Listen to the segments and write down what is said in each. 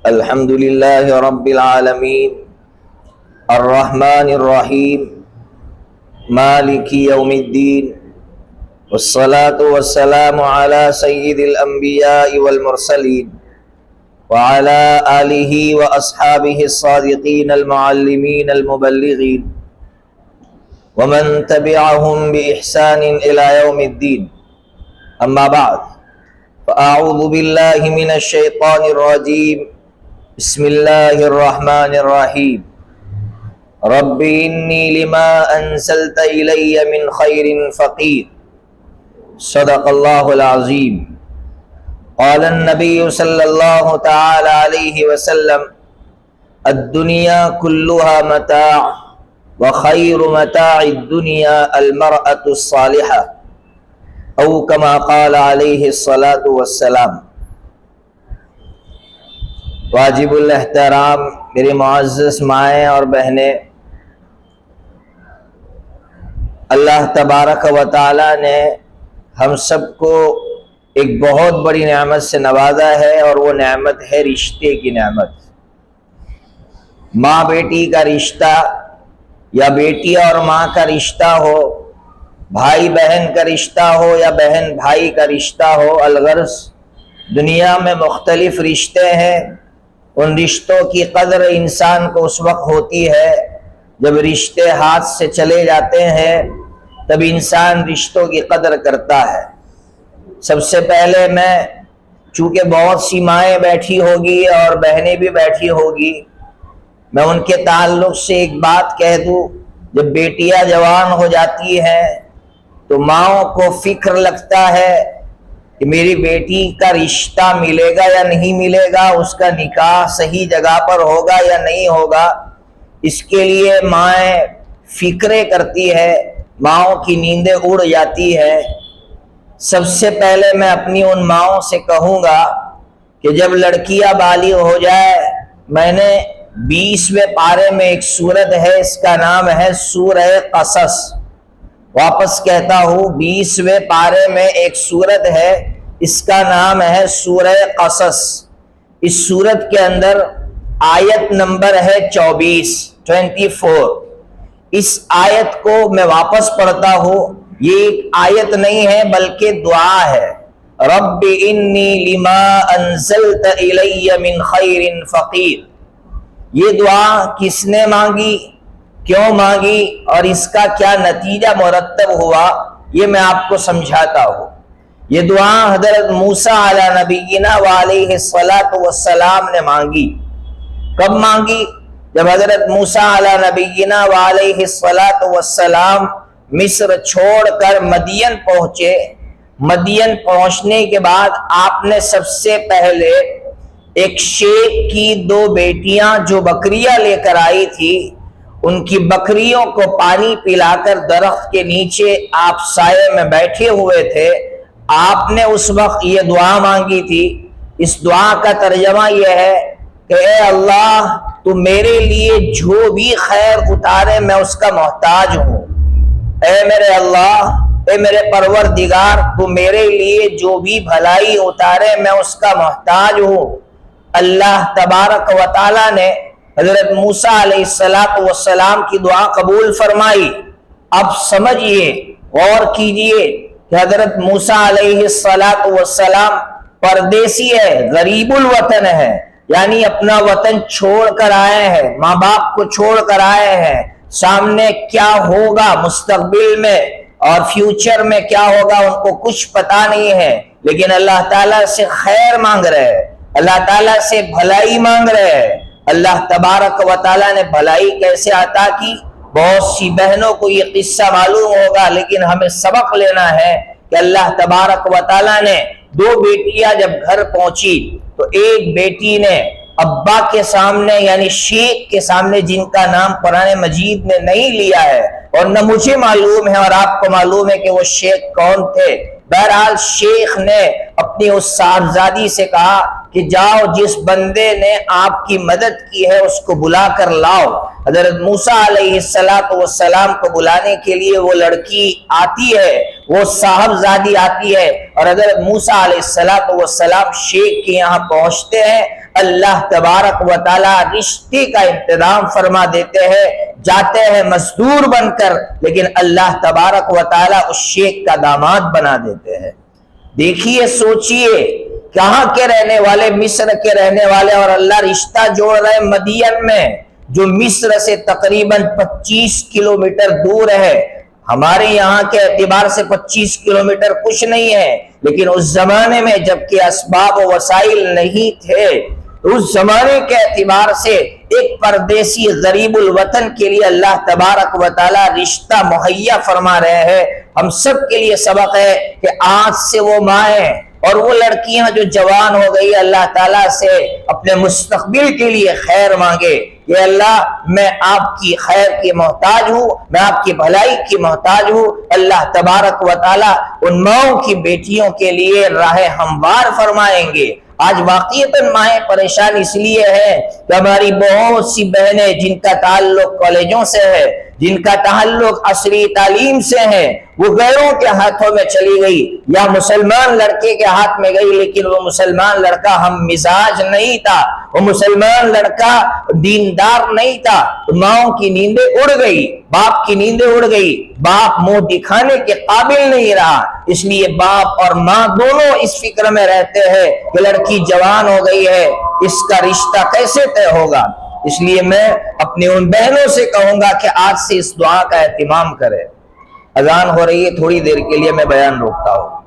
الحمد للہ رب العالمین الرحمن الرحیم مالک یوم الدین والصلاة والسلام علی سید الانبیاء والمرسلین وعلى آلہ واصحابہ الصادقین المعلمین المبلغین ومن تبعهم بإحسان الى یوم الدین. اما بعد فاعوذ باللہ من الشیطان الرجیم. بسم اللہ الرحمن الرحیم. رب انی لما انزلت الی من خیر فقیر. صدق اللہ العظیم. قال النبی صلی اللہ تعالی علیہ وسلم الدنیا کلها متاع وخیر متاع الدنیا المرأة الصالحہ او کما قال علیہ الصلاة والسلام. واجب الاحترام میری معزز مائیں اور بہنیں، اللہ تبارک و تعالی نے ہم سب کو ایک بہت بڑی نعمت سے نوازا ہے، اور وہ نعمت ہے رشتے کی نعمت. ماں بیٹی کا رشتہ، یا بیٹی اور ماں کا رشتہ ہو، بھائی بہن کا رشتہ ہو یا بہن بھائی کا رشتہ ہو، الغرض دنیا میں مختلف رشتے ہیں. ان رشتوں کی قدر انسان کو اس وقت ہوتی ہے جب رشتے ہاتھ سے چلے جاتے ہیں، تب انسان رشتوں کی قدر کرتا ہے. سب سے پہلے میں، چونکہ بہت سی مائیں بیٹھی ہوگی اور بہنیں بھی بیٹھی ہوگی، میں ان کے تعلق سے ایک بات کہہ دوں. جب بیٹیاں جوان ہو جاتی ہیں تو ماؤں کو فکر لگتا ہے کہ میری بیٹی کا رشتہ ملے گا یا نہیں ملے گا، اس کا نکاح صحیح جگہ پر ہوگا یا نہیں ہوگا. اس کے لیے مائیں فکریں کرتی ہے، ماؤں کی نیندیں اڑ جاتی ہے. سب سے پہلے میں اپنی ان ماؤں سے کہوں گا کہ جب لڑکیاں بالغ ہو جائے، میں نے 20ویں پارے میں ایک سورت ہے، اس کا نام ہے سورہ قصص. واپس کہتا ہوں، 20ویں پارے میں ایک سورت ہے، اس کا نام ہے سورہ قصص. اس سورت کے اندر آیت نمبر ہے 24. اس آیت کو میں واپس پڑھتا ہوں. یہ ایک آیت نہیں ہے بلکہ دعا ہے. رب انی لما انزلت الی من خیر فقیر. یہ دعا کس نے مانگی، کیوں مانگی، اور اس کا کیا نتیجہ مرتب ہوا، یہ میں آپ کو سمجھاتا ہوں. یہ دعا حضرت موسیٰ علی نبینا وعلیہ السلام نے مانگی. کب مانگی؟ جب حضرت موسیٰ علی نبینا وعلیہ السلام مصر چھوڑ کر مدین پہنچے. مدین پہنچنے کے بعد آپ نے سب سے پہلے ایک شیخ کی 2 بیٹیاں جو بکریاں لے کر آئی تھی، ان کی بکریوں کو پانی پلا کر درخت کے نیچے آپ سائے میں بیٹھے ہوئے تھے. آپ نے اس وقت یہ دعا مانگی تھی. اس دعا کا ترجمہ یہ ہے کہ اے اللہ، تو میرے لیے جو بھی خیر اتارے میں اس کا محتاج ہوں. اے میرے اللہ، اے میرے پروردگار، تو میرے لیے جو بھی بھلائی اتارے میں اس کا محتاج ہوں. اللہ تبارک و تعالی نے حضرت موسیٰ علیہ السلام کی دعا قبول فرمائی. اب سمجھئے، غور کیجئے کہ حضرت موسیٰ علیہ السلام پردیسی ہے، غریب الوطن ہے، یعنی اپنا وطن چھوڑ کر آئے ہیں، ماں باپ کو چھوڑ کر آئے ہیں. سامنے کیا ہوگا مستقبل میں اور فیوچر میں کیا ہوگا ان کو کچھ پتا نہیں ہے، لیکن اللہ تعالیٰ سے خیر مانگ رہے ہیں، اللہ تعالیٰ سے بھلائی مانگ رہے ہیں. اللہ تبارک و تعالیٰ نے بھلائی کیسے عطا کی؟ بہت سی بہنوں کو یہ قصہ معلوم ہوگا، لیکن ہمیں سبق لینا ہے کہ اللہ تبارک و تعالیٰ نے 2 بیٹیاں جب گھر پہنچی تو ایک بیٹی نے ابا کے سامنے، یعنی شیخ کے سامنے، جن کا نام قرآن مجید نے نہیں لیا ہے اور نہ مجھے معلوم ہے اور آپ کو معلوم ہے کہ وہ شیخ کون تھے. بہرحال شیخ نے اپنی اس صاحبزادی سے کہا کہ جاؤ، جس بندے نے آپ کی مدد کی ہے اس کو بلا کر لاؤ. حضرت موسیٰ علیہ السلام کو بلانے کے لیے وہ لڑکی آتی ہے، وہ صاحبزادی آتی ہے، اور حضرت موسیٰ علیہ السلام شیخ کے یہاں پہنچتے ہیں. اللہ تبارک و تعالی رشتے کا انتظام فرما دیتے ہیں، جاتے ہیں مزدور بن کر، لیکن اللہ تبارک و تعالی اس شیخ کا داماد بنا دیتے ہیں۔ دیکھیے، سوچئے، کہاں کے رہنے والے؟ مصر کے رہنے والے، اور اللہ رشتہ جوڑ رہے مدین میں، جو مصر سے تقریباً 25 کلومیٹر دور ہے۔ ہمارے یہاں کے اعتبار سے 25 کلومیٹر کچھ نہیں ہے، لیکن اس زمانے میں جبکہ اسباب و وسائل نہیں تھے، تو اس زمانے کے اعتبار سے ایک پردیسی غریب الوطن کے لیے اللہ تبارک و تعالی رشتہ مہیا فرما رہے ہیں۔ ہم سب کے لیے سبق ہے کہ آج سے وہ مائیں اور وہ لڑکیاں جو جوان ہو گئی، اللہ تعالیٰ سے اپنے مستقبل کے لیے خیر مانگے کہ اللہ میں آپ کی خیر کی محتاج ہوں، میں آپ کی بھلائی کی محتاج ہوں۔ اللہ تبارک و تعالیٰ ان ماؤں کی بیٹیوں کے لیے راہ ہموار فرمائیں گے۔ آج واقعیتاً مائیں پریشان اس لیے ہے کہ ہماری بہت سی بہنیں جن کا تعلق کالجوں سے ہے، جن کا تعلق عصری تعلیم سے ہے، وہ غیروں کے ہاتھوں میں چلی گئی یا مسلمان لڑکے کے ہاتھ میں گئی، لیکن وہ مسلمان لڑکا ہم مزاج نہیں تھا، وہ مسلمان لڑکا دیندار نہیں تھا۔ ماؤں کی نیندیں اڑ گئی، باپ کی نیندیں اڑ گئی، باپ منہ دکھانے کے قابل نہیں رہا۔ اس لیے باپ اور ماں دونوں اس فکر میں رہتے ہیں کہ لڑکی جوان ہو گئی ہے، اس کا رشتہ کیسے طے ہوگا۔ اس لیے میں اپنی ان بہنوں سے کہوں گا کہ آج سے اس دعا کا اہتمام کرے۔ اذان ہو رہی ہے، تھوڑی دیر کے لیے میں بیان روکتا ہوں۔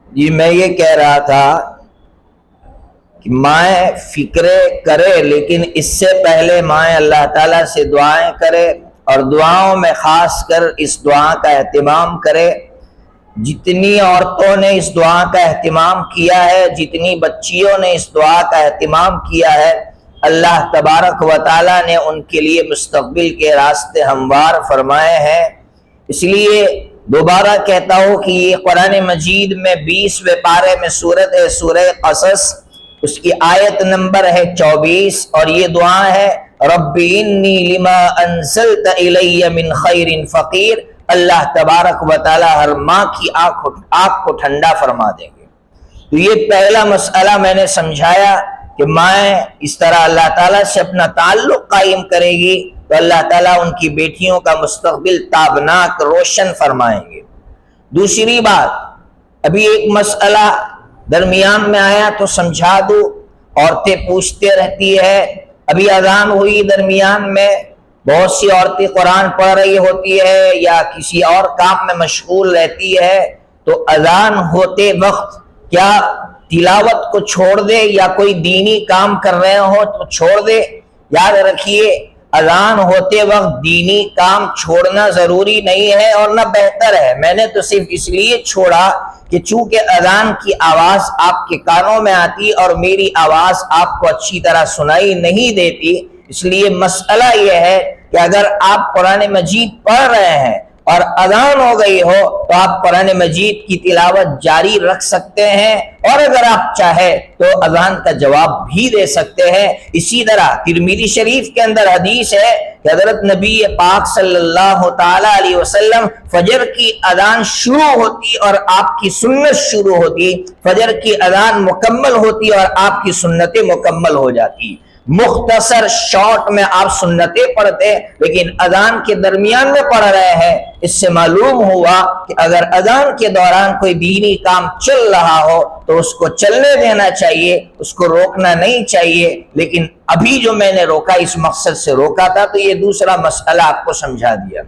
جی میں یہ کہہ رہا تھا کہ مائیں فکرے کرے، لیکن اس سے پہلے مائیں اللہ تعالیٰ سے دعائیں کرے، اور دعاؤں میں خاص کر اس دعا کا اہتمام کرے۔ جتنی عورتوں نے اس دعا کا اہتمام کیا ہے، جتنی بچیوں نے اس دعا کا اہتمام کیا ہے، اللہ تبارک و تعالیٰ نے ان کے لیے مستقبل کے راستے ہموار فرمائے ہیں۔ اس لیے دوبارہ کہتا ہوں کہ یہ قرآن مجید میں 20ویں پارے میں سورت ہے سورہ قصص، اس کی آیت نمبر ہے 24، اور یہ دعا ہے رب انی لما انزلت الی من خیر فقیر۔ اللہ تبارک و تعالی ہر ماں کی آنکھ کو ٹھنڈا فرما دیں گے۔ تو یہ پہلا مسئلہ میں نے سمجھایا کہ مائیں اس طرح اللہ تعالیٰ سے اپنا تعلق قائم کرے گی تو اللہ تعالیٰ ان کی بیٹیوں کا مستقبل تابناک روشن فرمائیں گے۔ دوسری بات، ابھی ایک مسئلہ درمیان میں آیا تو سمجھا دوں، عورتیں پوچھتے رہتی ہے، ابھی اذان ہوئی درمیان میں، بہت سی عورتیں قرآن پڑھ رہی ہوتی ہے یا کسی اور کام میں مشغول رہتی ہے، تو اذان ہوتے وقت کیا تلاوت کو چھوڑ دے یا کوئی دینی کام کر رہے ہو تو چھوڑ دے؟ یاد رکھیے اذان ہوتے وقت دینی کام چھوڑنا ضروری نہیں ہے اور نہ بہتر ہے۔ میں نے تو صرف اس لیے چھوڑا کہ چونکہ اذان کی آواز آپ کے کانوں میں آتی اور میری آواز آپ کو اچھی طرح سنائی نہیں دیتی، اس لیے مسئلہ یہ ہے کہ اگر آپ قرآن مجید پڑھ رہے ہیں اور اذان ہو گئی ہو تو آپ قرآن مجید کی تلاوت جاری رکھ سکتے ہیں، اور اگر آپ چاہے تو اذان کا جواب بھی دے سکتے ہیں۔ اسی طرح ترمذی شریف کے اندر حدیث ہے کہ حضرت نبی پاک صلی اللہ تعالی علیہ وسلم فجر کی اذان شروع ہوتی اور آپ کی سنت شروع ہوتی، فجر کی اذان مکمل ہوتی اور آپ کی سنتیں مکمل ہو جاتی۔ مختصر شارٹ میں آپ سنتیں پڑھتے لیکن اذان کے درمیان میں پڑھ رہے ہیں۔ اس سے معلوم ہوا کہ اگر اذان کے دوران کوئی دینی کام چل رہا ہو تو اس کو چلنے دینا چاہیے، اس کو روکنا نہیں چاہیے، لیکن ابھی جو میں نے روکا اس مقصد سے روکا تھا، تو یہ دوسرا مسئلہ آپ کو سمجھا دیا۔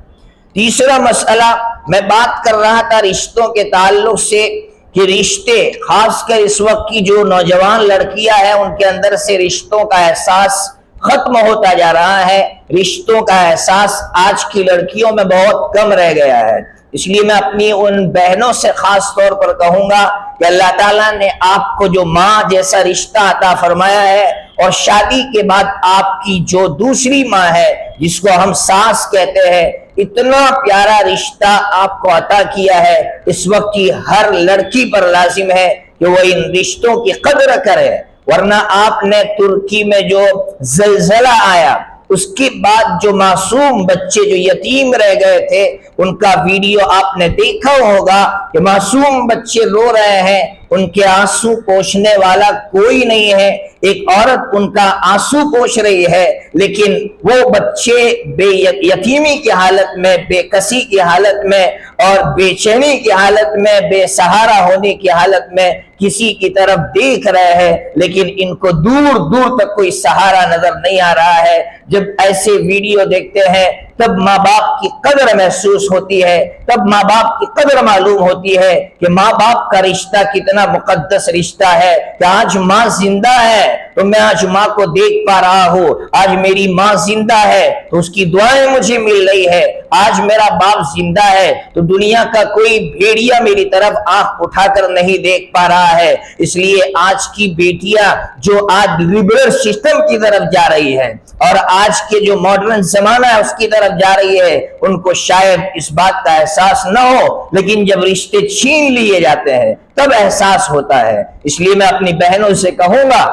تیسرا مسئلہ میں بات کر رہا تھا رشتوں کے تعلق سے، کہ رشتے خاص کر اس وقت کی جو نوجوان لڑکیاں ہیں ان کے اندر سے رشتوں کا احساس ختم ہوتا جا رہا ہے، رشتوں کا احساس آج کی لڑکیوں میں بہت کم رہ گیا ہے۔ اس لیے میں اپنی ان بہنوں سے خاص طور پر کہوں گا کہ اللہ تعالیٰ نے آپ کو جو ماں جیسا رشتہ عطا فرمایا ہے اور شادی کے بعد آپ کی جو دوسری ماں ہے جس کو ہم ساس کہتے ہیں، اتنا پیارا رشتہ آپ کو عطا کیا ہے، اس وقت کی ہر لڑکی پر لازم ہے کہ وہ ان رشتوں کی قدر کرے، ورنہ آپ نے ترکی میں جو زلزلہ آیا اس کے بعد جو معصوم بچے جو یتیم رہ گئے تھے ان کا ویڈیو آپ نے دیکھا ہوگا کہ معصوم بچے رو رہے ہیں، ان کے آنسو پوچھنے والا کوئی نہیں ہے، ایک عورت ان کا آنسو پوچھ رہی ہے، لیکن وہ بچے بے یتیمی کی حالت میں، بے کسی کی حالت میں اور بے چینی کی حالت میں، بے سہارا ہونے کی حالت میں کسی کی طرف دیکھ رہے ہیں، لیکن ان کو دور دور تک کوئی سہارا نظر نہیں آ رہا ہے۔ جب ایسے ویڈیو دیکھتے ہیں تب ماں باپ کی قدر محسوس ہوتی ہے، تب ماں باپ کی قدر معلوم ہوتی ہے کہ ماں باپ کا رشتہ کتنا مقدس رشتہ ہے، کہ آج ماں زندہ ہے تو میں آج ماں کو دیکھ پا رہا ہوں، آج میری ماں زندہ ہے تو اس کی دعائیں مجھے مل رہی ہے، آج میرا باپ زندہ ہے تو دنیا کا کوئی بھیڑیا میری طرف آنکھ اٹھا کر نہیں دیکھ پا رہا ہے۔ اس لیے آج کی بیٹیاں جو آج لبرل سسٹم کی طرف جا رہی ہے اور آج کے جو ماڈرن زمانہ ہے اس کی طرف جا رہی ہے، ان کو شاید اس بات کا احساس نہ ہو، لیکن جب رشتے چھین لیے جاتے ہیں تب احساس ہوتا ہے۔ اس لیے میں اپنی بہنوں سے کہوں گا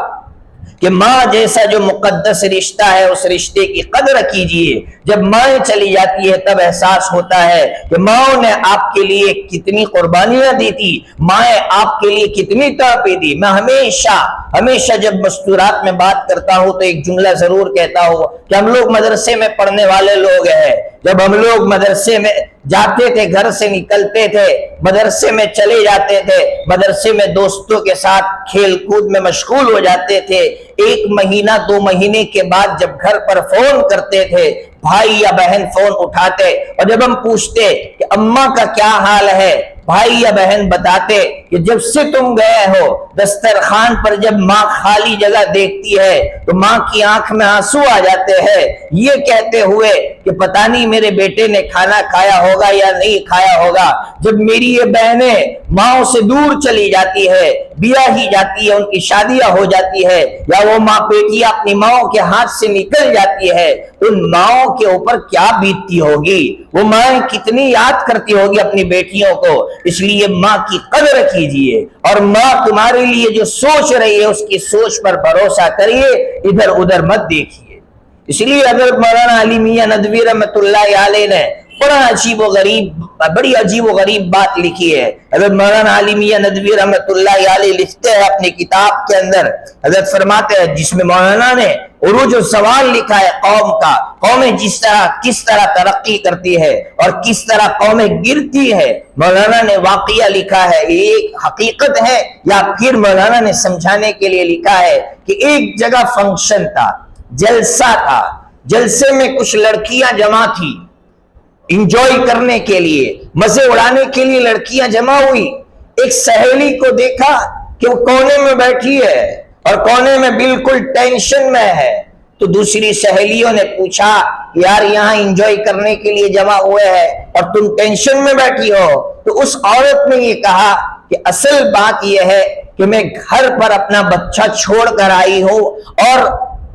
کہ ماں جیسا جو مقدس رشتہ ہے اس رشتے کی قدر کیجئے۔ جب مائیں چلی جاتی ہے تب احساس ہوتا ہے کہ ماں نے آپ کے لیے کتنی قربانیاں دی تھی، مائیں آپ کے لیے کتنی تڑپی دی۔ میں ہمیشہ جب مستورات میں بات کرتا ہوں تو ایک جملہ ضرور کہتا ہوں کہ ہم لوگ مدرسے میں پڑھنے والے لوگ ہیں، جب ہم لوگ مدرسے میں جاتے تھے، گھر سے نکلتے تھے، مدرسے میں چلے جاتے تھے، مدرسے میں دوستوں کے ساتھ کھیل کود میں مشغول ہو جاتے تھے، 1 مہینہ 2 مہینے کے بعد جب گھر پر فون کرتے تھے، بھائی یا بہن فون اٹھاتے اور جب ہم پوچھتے کہ اماں کا کیا حال ہے، بھائی یا بہن بتاتے کہ جب سے تم گئے ہو دسترخوان پر جب ماں خالی جگہ دیکھتی ہے تو ماں کی آنکھ میں آنسو آ جاتے ہیں، یہ کہتے ہوئے کہ پتہ نہیں میرے بیٹے نے کھانا کھایا ہوگا یا نہیں کھایا ہوگا۔ جب میری یہ بہنیں ماں سے دور چلی جاتی ہے، بیاہ ہی جاتی ہے، ان کی شادیاں ہو جاتی ہے، یا وہ ماں بیٹیاں اپنی ماں کے ہاتھ سے نکل جاتی ہے، ان ماؤں کے اوپر کیا بیتتی ہوگی، وہ مائیں کتنی یاد کرتی ہوگی اپنی بیٹیوں کو۔ اس لیے ماں کی قدر کیجئے، اور ماں تمہارے لیے جو سوچ رہی ہے اس کی سوچ پر بھروسہ کریے، ادھر ادھر مت دیکھیے۔ اس لیے حضرت مولانا علی میاں ندوی رحمۃ اللہ علیہ نے بڑی عجیب و غریب بات لکھی ہے۔ حضرت مولانا علی میاں ندوی رحمۃ اللہ علیہ لکھتے ہیں اپنی کتاب کے اندر، حضرت فرماتے ہیں، جس میں مولانا نے عروج و زوال لکھا ہے قوم کا، قومیں کس طرح ترقی کرتی ہے اور کس طرح قومیں گرتی ہے، مولانا نے واقعہ لکھا ہے۔ یہ ایک حقیقت ہے یا پھر مولانا نے سمجھانے کے لیے لکھا ہے کہ ایک جگہ فنکشن تھا، جلسہ تھا، جلسے میں کچھ لڑکیاں جمع تھی، انجوائے کرنے کے لیے، مزے اڑانے کے لیے لڑکیاں جمع ہوئی۔ ایک سہیلی کو دیکھا کہ وہ کونے میں بیٹھی ہے اور کونے میں بالکل ٹینشن میں ہے، تو دوسری سہیلیوں نے پوچھا یار یہاں انجوائے کرنے کے لیے جمع ہوئے ہیں اور تم ٹینشن میں بیٹھی ہو؟ تو اس عورت نے یہ کہا کہ اصل بات یہ ہے کہ میں گھر پر اپنا بچہ چھوڑ کر آئی ہوں، اور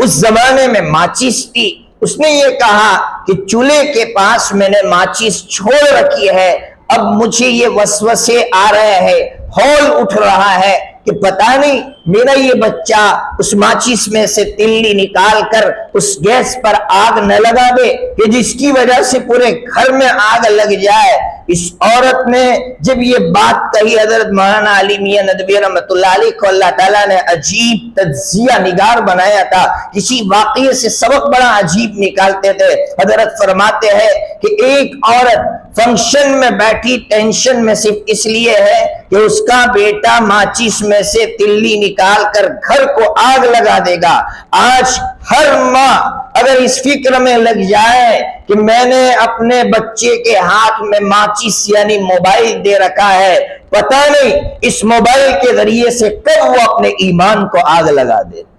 اس زمانے میں ماچس تھی۔ اس نے یہ کہا کہ چولہے کے پاس میں نے ماچس چھوڑ رکھی ہے، اب مجھے یہ وسوسے آ رہے ہیں، ہول اٹھ رہا ہے کہ پتہ نہیں میرا یہ بچہ اس ماچس میں سے تلی نکال کر اس گیس پر آگ نہ لگا دے کہ جس کی وجہ سے پورے گھر میں آگ لگ جائے۔ اس عورت نے جب یہ بات کہی، حضرت مولانا علی میاں ندوی رحمۃ اللہ علیہ کو اللہ تعالیٰ نے عجیب تجزیہ نگار بنایا تھا، کسی واقعے سے سبق بڑا عجیب نکالتے تھے۔ حضرت فرماتے ہیں کہ ایک عورت فنکشن میں بیٹھی ٹینشن میں صرف اس لیے ہے کہ اس کا بیٹا ماچس میں سے تلی نکال کر گھر کو آگ لگا دے گا۔ آج ہر ماں اگر اس فکر میں لگ جائے کہ میں نے اپنے بچے کے ہاتھ میں ماچس یعنی موبائل دے رکھا ہے، پتہ نہیں اس موبائل کے ذریعے سے کب وہ اپنے ایمان کو آگ لگا دے۔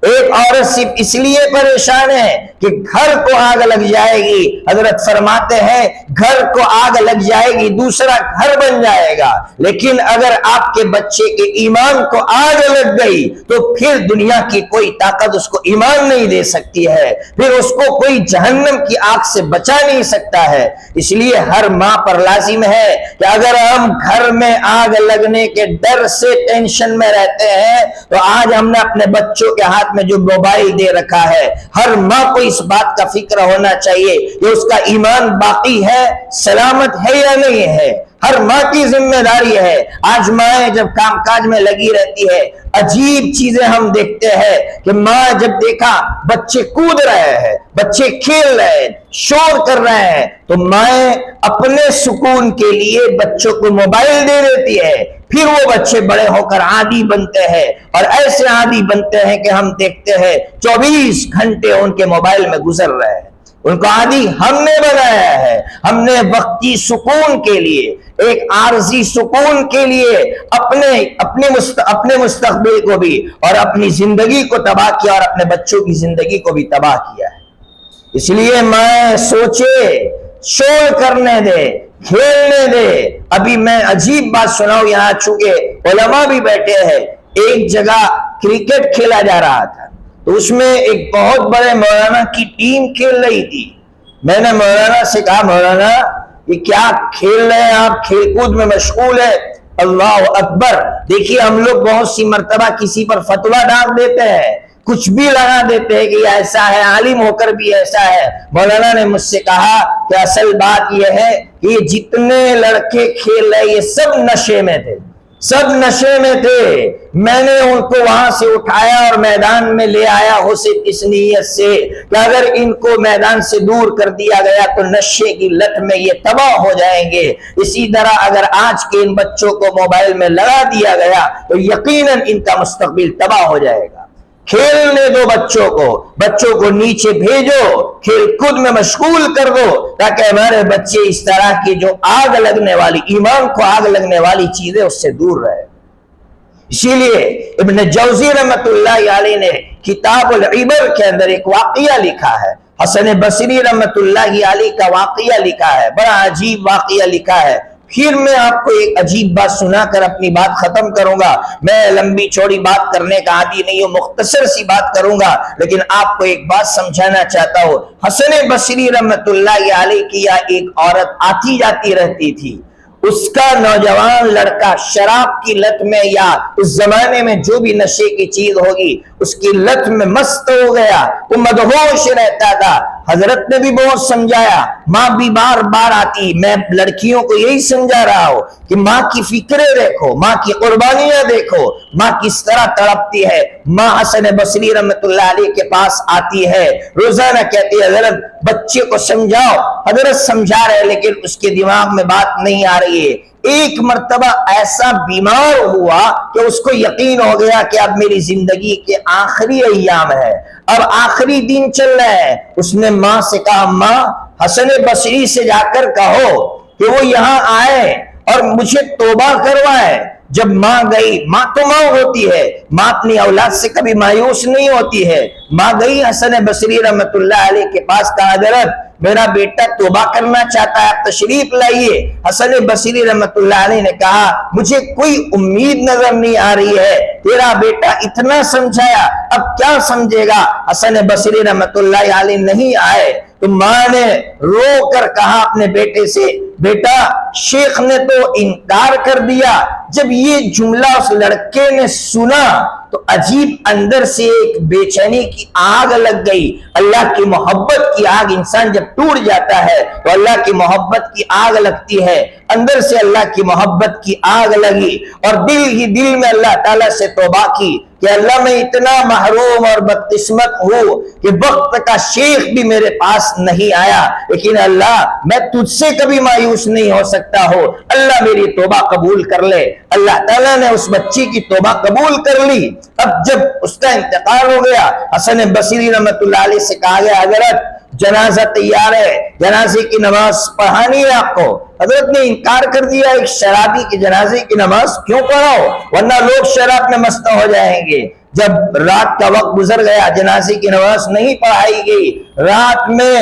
ایک عورت صرف اس لیے پریشان ہے کہ گھر کو آگ لگ جائے گی، حضرت فرماتے ہیں گھر کو آگ لگ جائے گی دوسرا گھر بن جائے گا، لیکن اگر آپ کے بچے کے ایمان کو آگ لگ گئی تو پھر دنیا کی کوئی طاقت اس کو ایمان نہیں دے سکتی ہے، پھر اس کو کوئی جہنم کی آگ سے بچا نہیں سکتا ہے۔ اس لیے ہر ماں پر لازم ہے کہ اگر ہم گھر میں آگ لگنے کے ڈر سے ٹینشن میں رہتے ہیں تو آج ہم نے اپنے بچوں کے ہاتھ میں جو موبائل دے رکھا ہے، ہر ماں کو اس بات کا فکر ہونا چاہیے کہ اس کا ایمان باقی ہے، سلامت ہے یا نہیں ہے۔ ہر ماں کی ذمہ داری ہے۔ آج ماں جب کام کاج میں لگی رہتی ہے، عجیب چیزیں ہم دیکھتے ہیں کہ ماں جب دیکھا بچے کود رہے ہیں، بچے کھیل رہے ہیں، شور کر رہے ہیں، تو ماں اپنے سکون کے لیے بچوں کو موبائل دے دیتی ہے، پھر وہ بچے بڑے ہو کر عادی بنتے ہیں، اور ایسے عادی بنتے ہیں کہ ہم دیکھتے ہیں 24 گھنٹے ان کے موبائل میں گزر رہے ہیں۔ ان کو عادی ہم نے بنایا ہے، ہم نے وقتی سکون کے لیے، ایک عارضی سکون کے لیے اپنے مستقبل کو بھی اور اپنی زندگی کو تباہ کیا اور اپنے بچوں کی زندگی کو بھی تباہ کیا ہے۔ اس لیے میں سوچے، شور کرنے دے، کھیلنے دے۔ ابھی میں عجیب بات سناؤں، یہاں چونکہ علماء بھی بیٹھے ہیں، ایک جگہ کرکٹ کھیلا جا رہا تھا، تو اس میں ایک بہت بڑے مولانا کی ٹیم کھیل رہی تھی۔ میں نے مولانا سے کہا مولانا یہ کیا کھیل رہے ہیں آپ، کھیل کود میں مشغول ہے؟ اللہ اکبر۔ دیکھیے ہم لوگ بہت سی مرتبہ کسی پر فتویٰ ڈال دیتے ہیں، کچھ بھی لگا دیتے ہیں کہ یہ ایسا ہے، عالم ہو کر بھی ایسا ہے۔ مولانا نے مجھ سے کہا کہ اصل بات یہ ہے کہ یہ جتنے لڑکے کھیل رہے یہ سب نشے میں تھے، سب نشے میں تھے۔ میں نے ان کو وہاں سے اٹھایا اور میدان میں لے آیا ہو صرف اس نیت سے کہ اگر ان کو میدان سے دور کر دیا گیا تو نشے کی لت میں یہ تباہ ہو جائیں گے۔ اسی طرح اگر آج کے ان بچوں کو موبائل میں لگا دیا گیا تو یقیناً ان کا مستقبل تباہ ہو جائے گا۔ کھیلنے دو بچوں کو نیچے بھیجو، کھیل کود میں مشغول کر دو، تاکہ ہمارے بچے اس طرح کی جو آگ لگنے والی، ایمان کو آگ لگنے والی چیزیں اس سے دور رہے۔ اسی لیے ابن جوزی رحمت اللہ علیہ نے کتاب العبر کے اندر ایک واقعہ لکھا ہے، حسن بصری رحمت اللہ علیہ کا واقعہ لکھا ہے، بڑا عجیب واقعہ لکھا ہے۔ پھر میں آپ کو ایک عجیب بات سنا کر اپنی بات ختم کروں گا۔ میں لمبی چوڑی بات کرنے کا عادی نہیں ہوں، مختصر سی بات کروں گا، لیکن آپ کو ایک بات سمجھانا چاہتا ہوں۔ حسن بصری رحمت اللہ علیہ کی ایک عورت آتی جاتی رہتی تھی، اس کا نوجوان لڑکا شراب کی لت میں یا اس زمانے میں جو بھی نشے کی چیز ہوگی اس کی لت میں مست ہو گیا، وہ مدہوش رہتا تھا۔ حضرت نے بھی بہت سمجھایا، ماں بھی بار بار آتی۔ میں لڑکیوں کو یہی سمجھا رہا ہوں کہ ماں کی فکریں دیکھو، ماں کی قربانیاں دیکھو، ماں کس طرح تڑپتی ہے۔ ماں حسن بصری رحمت اللہ علیہ کے پاس آتی ہے، روزانہ کہتی ہے حضرت بچے کو سمجھاؤ۔ حضرت سمجھا رہے لیکن اس کے دماغ میں بات نہیں آ رہی ہے۔ ایک مرتبہ ایسا بیمار ہوا کہ اس کو یقین ہو گیا کہ اب میری زندگی کے آخری ایام ہے، اب آخری دن چل رہا ہے۔ اس نے ماں سے کہا ماں حسن بصری سے جا کر کہو کہ وہ یہاں آئے اور مجھے توبہ کروائے۔ جب ماں گئی، ماں تو ماں ہوتی ہے، ماں اپنی اولاد سے کبھی مایوس نہیں ہوتی ہے۔ ماں گئی حسن بصری رحمت اللہ علیہ کے پاس، کہا حضرت میرا بیٹا توبہ کرنا چاہتا ہے، آپ تشریف لائیے۔ حسن بصری رحمت اللہ علیہ نے کہا مجھے کوئی امید نظر نہیں آ رہی ہے، تیرا بیٹا اتنا سمجھایا اب کیا سمجھے گا۔ حسن بصری رحمت اللہ علیہ نہیں آئے تو ماں نے رو کر کہا اپنے بیٹے سے بیٹا شیخ نے تو انکار کر دیا۔ جب یہ جملہ اس لڑکے نے سنا تو عجیب اندر سے ایک بے چینی کی آگ لگ گئی۔ اللہ کی محبت کی آگ، انسان جب ٹوٹ جاتا ہے تو اللہ کی محبت کی آگ لگتی ہے، اندر سے اللہ کی محبت کی آگ لگی اور دل ہی دل میں اللہ تعالیٰ سے توبہ کی کہ اللہ میں اتنا محروم اور بدقسمت ہوں کہ وقت کا شیخ بھی میرے پاس نہیں آیا، لیکن اللہ میں تجھ سے کبھی مایوس نہیں ہو سکتا ہو، اللہ میری توبہ قبول کر لے۔ اللہ تعالیٰ نے اس بچی کی توبہ قبول کر لی۔ اب جب اس کا انتقال ہو گیا، حسن بصری رحمت اللہ علیہ سے کہا گیا حضرت جنازہ تیار ہے، جنازے کی نماز پڑھانی ہے آپ کو۔ حضرت نے انکار کر دیا، ایک شرابی کی جنازے کی نماز کیوں پڑھاؤ، ورنہ لوگ شراب میں مست ہو جائیں گے۔ جب رات کا وقت گزر گیا، جنازے کی نماز نہیں پڑھائی گئی۔ رات میں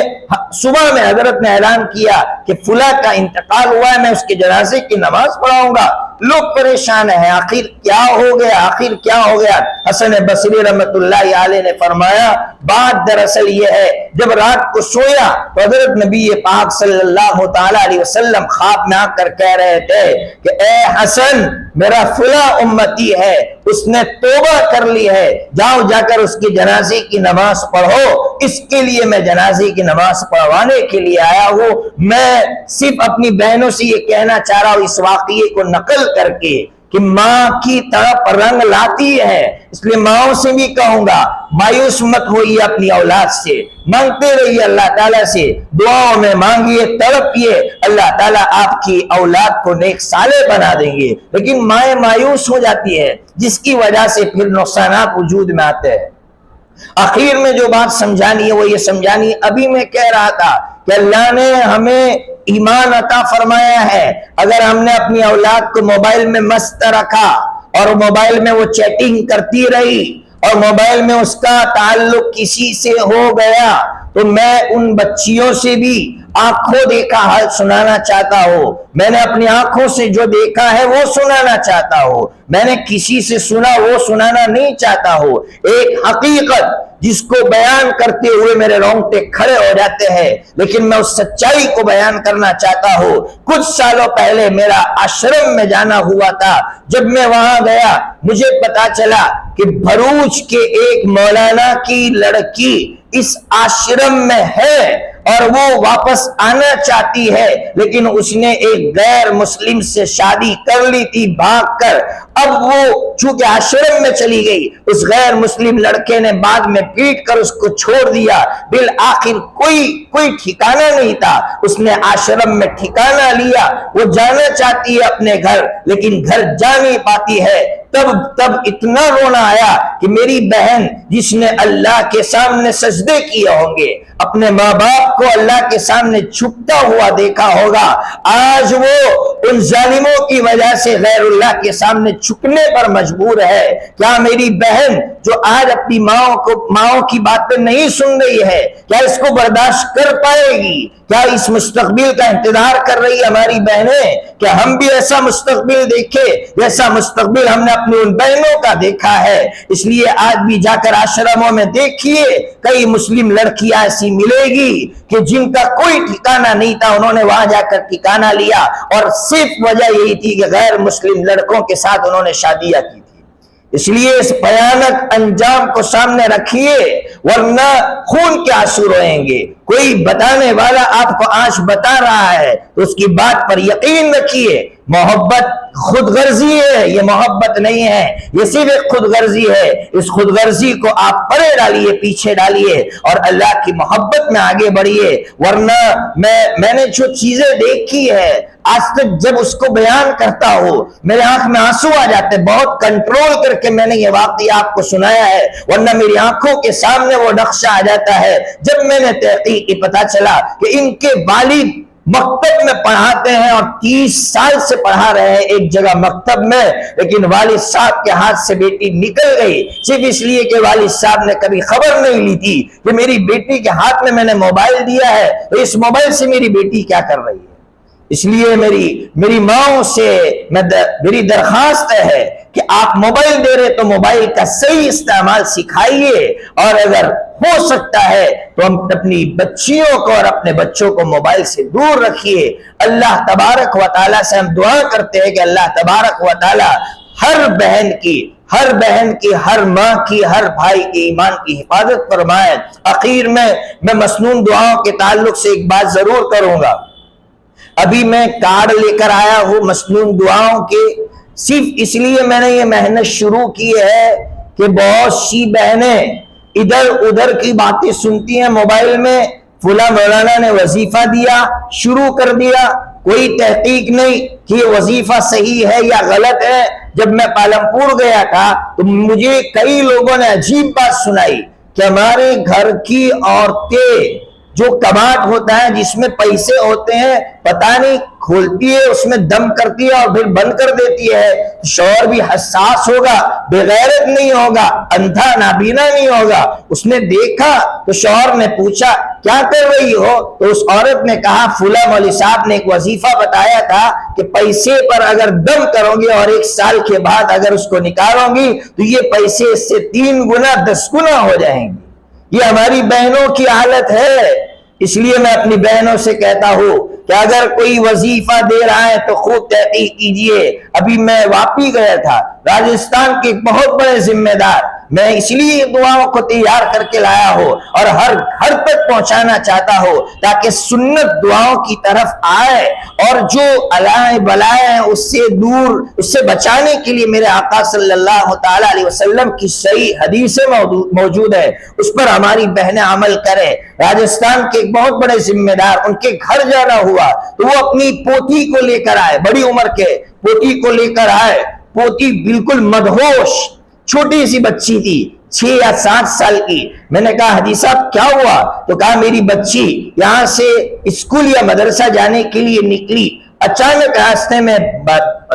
صبح میں حضرت نے اعلان کیا کہ فلاں کا انتقال ہوا ہے، میں اس کے جنازے کی نماز پڑھاؤں گا۔ لوگ پریشان ہیں، آخر کیا ہو گیا، آخر کیا ہو گیا۔ حسن بصری رحمت اللہ علیہ نے فرمایا بات دراصل یہ ہے، جب رات کو سویا تو حضرت نبی پاک صلی اللہ تعالی علیہ وسلم خواب میں آ کر کہہ رہے تھے کہ اے حسن میرا فلاں امتی ہے، اس نے توبہ کر لی ہے، جاؤ جا کر اس کی جنازے کی نماز پڑھو۔ اس کے لیے میں جنازے کی نماز پڑھوانے کے لیے آیا ہوں۔ میں صرف اپنی بہنوں سے یہ کہنا چاہ رہا ہوں اس واقعے کو نقل کر کے کہ ماں کی طرف رنگ لاتی ہے، اس لیے ماؤں سے بھی کہوں گا مایوس مت ہوئیے اپنی اولاد سے، مانگتے رہیے اللہ تعالیٰ سے، دعاؤں میں مانگیے، تڑپیے، اللہ تعالیٰ آپ کی اولاد کو نیک صالح بنا دیں گے۔ لیکن مائیں مایوس ہو جاتی ہے جس کی وجہ سے پھر نقصانات وجود میں آتے ہیں۔ آخر میں جو بات سمجھانی ہے وہ یہ سمجھانی، ابھی میں کہہ رہا تھا کہ اللہ نے ہمیں ایمان عطا فرمایا ہے، اگر ہم نے اپنی اولاد کو موبائل میں مست رکھا اور موبائل میں وہ چیٹنگ کرتی رہی اور موبائل میں اس کا تعلق کسی سے ہو گیا تو میں ان بچیوں سے بھی آنکھوں دیکھا حال سنانا چاہتا ہوں۔ میں نے اپنی آنکھوں سے جو دیکھا ہے وہ سنانا چاہتا ہوں، میں نے کسی سے سنا وہ سنانا نہیں چاہتا ہوں۔ ایک حقیقت جس کو بیان کرتے ہوئے میرے رونگٹے کھڑے ہو جاتے ہیں، لیکن میں اس سچائی کو بیان کرنا چاہتا ہوں۔ کچھ سالوں پہلے میرا آشرم میں جانا ہوا تھا، جب میں وہاں گیا مجھے پتا چلا کہ بھروچ کے ایک مولانا کی لڑکی اس آشرم میں ہے اور وہ واپس آنا چاہتی ہے، لیکن اس نے ایک غیر مسلم سے شادی کر لی تھی بھاگ کر۔ اب وہ چونکہ آشرم میں چلی گئی، اس غیر مسلم لڑکے نے بعد میں پیٹ کر اس کو چھوڑ دیا۔ بالآخر کوئی ٹھکانہ نہیں تھا، اس نے آشرم میں ٹھکانہ لیا۔ وہ جانا چاہتی ہے اپنے گھر لیکن گھر جا نہیں پاتی ہے۔ تب اتنا رونا آیا کہ میری بہن جس نے اللہ کے سامنے سجدے کیے ہوں گے، اپنے ماں باپ کو اللہ کے سامنے چھپتا ہوا دیکھا ہوگا، آج وہ ان ظالموں کی وجہ سے غیر اللہ کے سامنے چھپنے پر مجبور ہے۔ کیا میری بہن جو آج اپنی ماؤں کی باتیں نہیں سن رہی ہے، کیا اس کو برداشت کر پائے گی؟ کیا اس مستقبل کا انتظار کر رہی ہے ہماری بہنیں کہ ہم بھی ایسا مستقبل دیکھیں جیسا مستقبل ہم نے اپنی ان بہنوں کا دیکھا ہے؟ اس لیے آج بھی جا کر آشرموں میں دیکھیے، کئی مسلم لڑکیاں ایسی ملے گی کہ جن کا کوئی ٹھکانہ نہیں تھا، انہوں نے وہاں جا کر ٹھکانہ لیا اور صرف وجہ یہی تھی کہ غیر مسلم لڑکوں کے ساتھ انہوں نے شادیاں کی تھی۔ اس لیے اس بھیانک انجام کو سامنے رکھیے، ورنہ خون کے آنسو روئیں گے۔ کوئی بتانے والا آپ کو آج بتا رہا ہے تو اس کی بات پر یقین رکھیے۔ محبت خود غرضی ہے، یہ محبت نہیں ہے، یہ صرف ایک خود غرضی ہے۔ اس خود غرضی کو آپ پرے ڈالیے، پیچھے ڈالیے اور اللہ کی محبت میں آگے بڑھیے۔ ورنہ میں نے جو چیزیں دیکھی ہے آج تک، جب اس کو بیان کرتا ہوں میرے آنکھ میں آنسو آ جاتے، بہت کنٹرول کر کے میں نے یہ واقعہ آپ کو سنایا ہے، ورنہ میری آنکھوں کے سامنے وہ نقشہ آ جاتا ہے۔ جب میں نے تحقیق کی پتا چلا کہ ان کے والد مکتب میں پڑھاتے ہیں اور 30 سال سے پڑھا رہے ہیں ایک جگہ مکتب میں، لیکن والد صاحب کے ہاتھ سے بیٹی نکل گئی صرف اس لیے کہ والد صاحب نے کبھی خبر نہیں لی تھی کہ میری بیٹی کے ہاتھ میں نے موبائل دیا ہے تو اس موبائل سے میری بیٹی کیا کر رہی ہے۔ اس لیے میری ماں سے میری درخواست ہے کہ آپ موبائل دے رہے تو موبائل کا صحیح استعمال سکھائیے، اور اگر ہو سکتا ہے تو ہم اپنی بچیوں کو اور اپنے بچوں کو موبائل سے دور رکھیے۔ اللہ تبارک و تعالیٰ سے ہم دعا کرتے ہیں کہ اللہ تبارک و تعالیٰ ہر بہن کی، ہر ماں کی، ہر بھائی کی ایمان کی حفاظت فرمائے۔ اخیر میں مسنون دعاؤں کے تعلق سے ایک بات ضرور کروں گا۔ ابھی میں کارڈ لے کر آیا ہوں مسنون دعاؤں کے، صرف اس لیے میں نے یہ محنت شروع کی ہے کہ بہت سی بہنیں ادھر ادھر کی باتیں سنتی ہیں موبائل میں، فلاں مولانا نے وظیفہ دیا، شروع کر دیا، کوئی تحقیق نہیں کہ یہ وظیفہ صحیح ہے یا غلط ہے۔ جب میں پالمپور گیا تھا تو مجھے کئی لوگوں نے عجیب بات سنائی کہ ہمارے گھر کی عورتیں جو کباٹ ہوتا ہے جس میں پیسے ہوتے ہیں، پتہ نہیں کھولتی ہے، اس میں دم کرتی ہے اور پھر بند کر دیتی ہے۔ شوہر بھی حساس ہوگا، بے غیرت نہیں ہوگا، اندھا نابینا نہیں ہوگا۔ اس نے دیکھا تو شوہر نے پوچھا کیا کر رہی ہو؟ تو اس عورت نے کہا فلاں مولوی صاحب نے ایک وظیفہ بتایا تھا کہ پیسے پر اگر دم کرو گی اور 1 سال کے بعد اگر اس کو نکالو گی تو یہ پیسے اس سے 3 گنا 10 گنا ہو جائیں گے۔ یہ ہماری بہنوں کی حالت ہے۔ اس لیے میں اپنی بہنوں سے کہتا ہوں کہ اگر کوئی وظیفہ دے رہا ہے تو خوب تحقیق کیجئے۔ ابھی میں واپی گیا تھا، راجستھان کے ایک بہت بڑے ذمہ دار، میں اس لیے دعاؤں کو تیار کر کے لایا ہوں اور ہر گھر تک پہنچانا چاہتا ہوں تاکہ سنت دعاؤں کی طرف آئے، اور جو الائے بلائے ہیں اس سے دور، اس سے بچانے کے لیے میرے آقا صلی اللہ تعالی علیہ وسلم کی صحیح حدیثیں موجود ہے، اس پر ہماری بہنیں عمل کرے۔ راجستھان کے ایک بہت بڑے ذمہ دار، ان کے گھر جانا ہوا تو وہ اپنی پوتی کو لے کر آئے، بڑی عمر کے پوتی کو لے کر آئے۔ پوتی بالکل مدہوش، چھوٹی سی بچی تھی، 6 یا 7 سال کی۔ میں نے کہا حدیث صاحب کیا ہوا؟ تو کہا میری بچی یہاں سے اسکول یا مدرسہ جانے کے لیے نکلی، اچانک راستے میں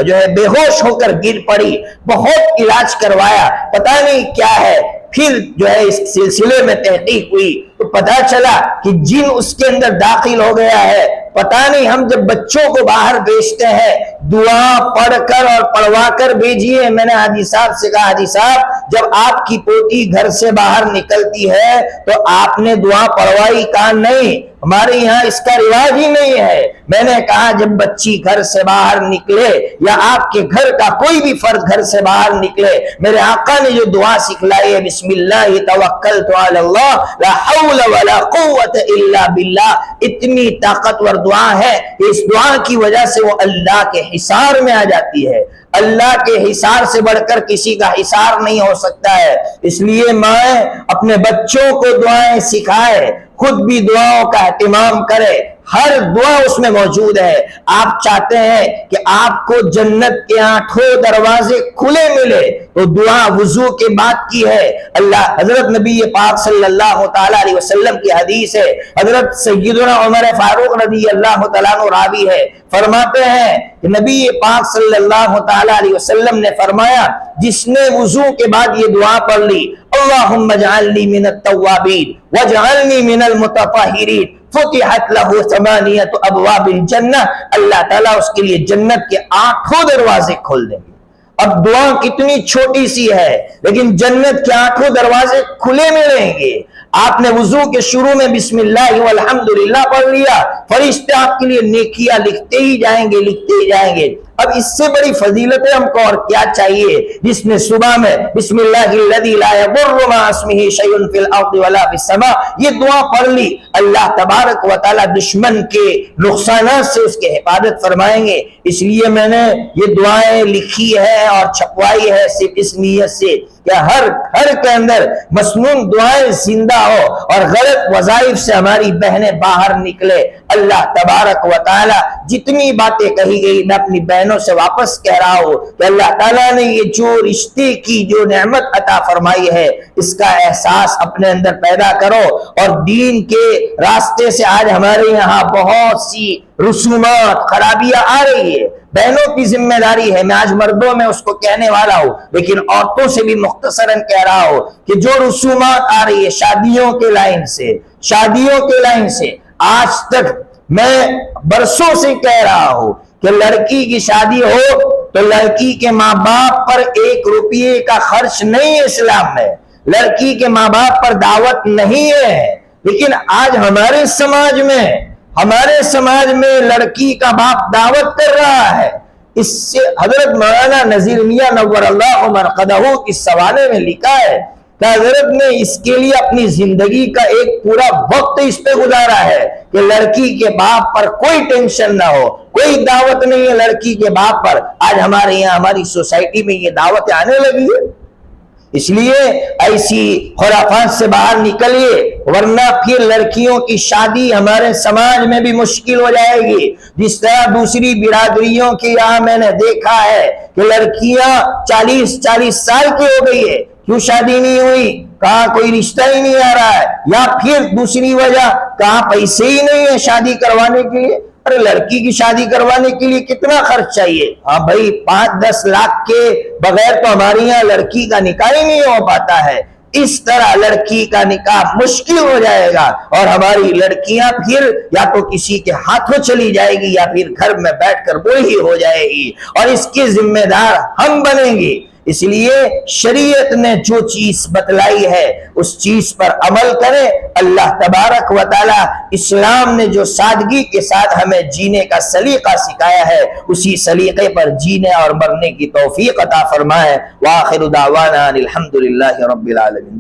جو ہے بے ہوش ہو کر گر پڑی، بہت علاج کروایا، پتہ نہیں کیا ہے۔ پھر جو ہے اس سلسلے میں تحقیق ہوئی تو پتہ چلا کہ جن اس کے اندر داخل ہو گیا ہے۔ پتہ نہیں، ہم جب بچوں کو باہر بھیجتے ہیں دعا پڑھ کر اور پڑھوا کر بھیجیے۔ میں نے حاجی صاحب سے کہا حاجی صاحب جب آپ کی پوتی گھر سے باہر نکلتی ہے تو آپ نے دعا پڑھوائی؟ کہا نہیں، ہمارے یہاں اس کا رواج ہی نہیں ہے۔ میں نے کہا جب بچی گھر سے باہر نکلے یا آپ کے گھر کا کوئی بھی فرد گھر سے باہر نکلے، میرے آقا نے جو دعا سکھلائی ہے بسم اللہ توکلت علی اللہ لا حول ولا قوت الا باللہ، اتنی طاقتور دعا ہے کہ اس دعا کی وجہ سے وہ اللہ کے حصار میں آ جاتی ہے۔ اللہ کے حصار سے بڑھ کر کسی کا حصار نہیں ہو سکتا ہے۔ اس لیے مائیں اپنے بچوں کو دعائیں سکھائے، خود بھی دعاؤں کا اہتمام کرے، ہر دعا اس میں موجود ہے۔ آپ چاہتے ہیں کہ آپ کو جنت کے 8 دروازے کھلے ملے تو دعا وضو کے بعد کی ہے۔ اللہ حضرت نبی پاک صلی اللہ تعالی علیہ وسلم کی حدیث ہے، حضرت سیدنا عمر فاروق رضی اللہ تعالیٰ عنہ راوی ہے، فرماتے ہیں کہ نبی پاک صلی اللہ تعالی علیہ وسلم نے فرمایا جس نے وضو کے بعد یہ دعا پڑھ لی اللہم اجعلنی من التوابین واجعلنی من المتطہرین فتحت له 8 ابواب الجنہ، اللہ تعالیٰ اس کے لیے جنت کے 8 دروازے کھول دیں گے۔ اب دعا کتنی چھوٹی سی ہے لیکن جنت کے 8 دروازے کھلے ملیں گے۔ آپ نے وضو کے شروع میں بسم اللہ والحمدللہ پڑھ لیا، فرشتے آپ کے لیے نیکیاں لکھتے ہی جائیں گے، لکھتے ہی جائیں گے۔ اب اس سے بڑی فضیلت ہم کو اور کیا چاہیے، جس نے صبح میں بسم اللہ الذی لا یضر مع اسمہ شیء فی الارض ولا فی السماء یہ دعا پڑھ لی، اللہ تبارک و تعالی دشمن کے نقصانات سے اس کی حفاظت فرمائیں گے۔ اس لیے میں نے یہ دعائیں لکھی ہے اور چھپوائی ہے صرف اس نیت سے کہ ہر گھر کے اندر مسنون دعائیں زندہ ہو اور غلط وظائف سے ہماری بہنیں باہر نکلے۔ اللہ تبارک و تعالی جتنی باتیں کہی گئی میں اپنی بہنوں سے واپس کہہ رہا ہوں کہ اللہ تعالیٰ نے یہ جو رشتے کی جو نعمت عطا فرمائی ہے اس کا احساس اپنے اندر پیدا کرو، اور دین کے راستے سے آج ہمارے یہاں بہت سی رسومات خرابیاں آ رہی ہے، بہنوں کی ذمہ داری ہے، میں آج مردوں میں اس کو کہنے والا ہوں لیکن عورتوں سے بھی مختصراً کہہ رہا ہوں کہ جو رسومات آ رہی ہے شادیوں کے لائن سے آج تک میں برسوں سے کہہ رہا ہوں کہ لڑکی کی شادی ہو تو لڑکی کے ماں باپ پر 1 روپیے کا خرچ نہیں ہے اسلام میں، لڑکی کے ماں باپ پر دعوت نہیں ہے، لیکن آج ہمارے سماج میں لڑکی کا باپ دعوت کر رہا ہے۔ اس سے حضرت مولانا نذیر میاں نور اللہ مرقدہ اس حوالے میں لکھا ہے کہ حضرت نے اس کے لیے اپنی زندگی کا ایک پورا وقت اس پہ گزارا ہے کہ لڑکی کے باپ پر کوئی ٹینشن نہ ہو، کوئی دعوت نہیں ہے لڑکی کے باپ پر۔ آج ہمارے یہاں ہماری سوسائٹی میں یہ دعوتیں آنے لگی ہے، اس لیے ایسی خرافات سے باہر نکلیے، ورنہ پھر لڑکیوں کی شادی ہمارے سماج میں بھی مشکل ہو جائے گی۔ جس طرح دوسری برادریوں کے یہاں میں نے دیکھا ہے کہ لڑکیاں 40 سال کی ہو گئی ہے، کیوں شادی نہیں ہوئی؟ کہاں کوئی رشتہ ہی نہیں آ رہا ہے، یا پھر دوسری وجہ کہاں پیسے ہی نہیں ہے شادی کروانے کے لیے۔ ارے لڑکی کی شادی کروانے کے لیے کتنا خرچ چاہیے؟ ہاں بھائی 5-10 لاکھ کے بغیر تو ہمارے یہاں لڑکی کا نکاح ہی نہیں ہو پاتا ہے۔ اس طرح لڑکی کا نکاح مشکل ہو جائے گا اور ہماری لڑکیاں پھر یا تو کسی کے ہاتھوں چلی جائے گی یا پھر گھر میں بیٹھ کر بوڑھی ہو جائے گی، اور اس کی ذمہ دار ہم بنیں گے۔ اس لیے شریعت نے جو چیز بتلائی ہے اس چیز پر عمل کریں۔ اللہ تبارک و تعالی اسلام نے جو سادگی کے ساتھ ہمیں جینے کا سلیقہ سکھایا ہے اسی سلیقے پر جینے اور مرنے کی توفیق عطا فرمائے۔ وآخر دعوانا الحمدللہ رب العالمین۔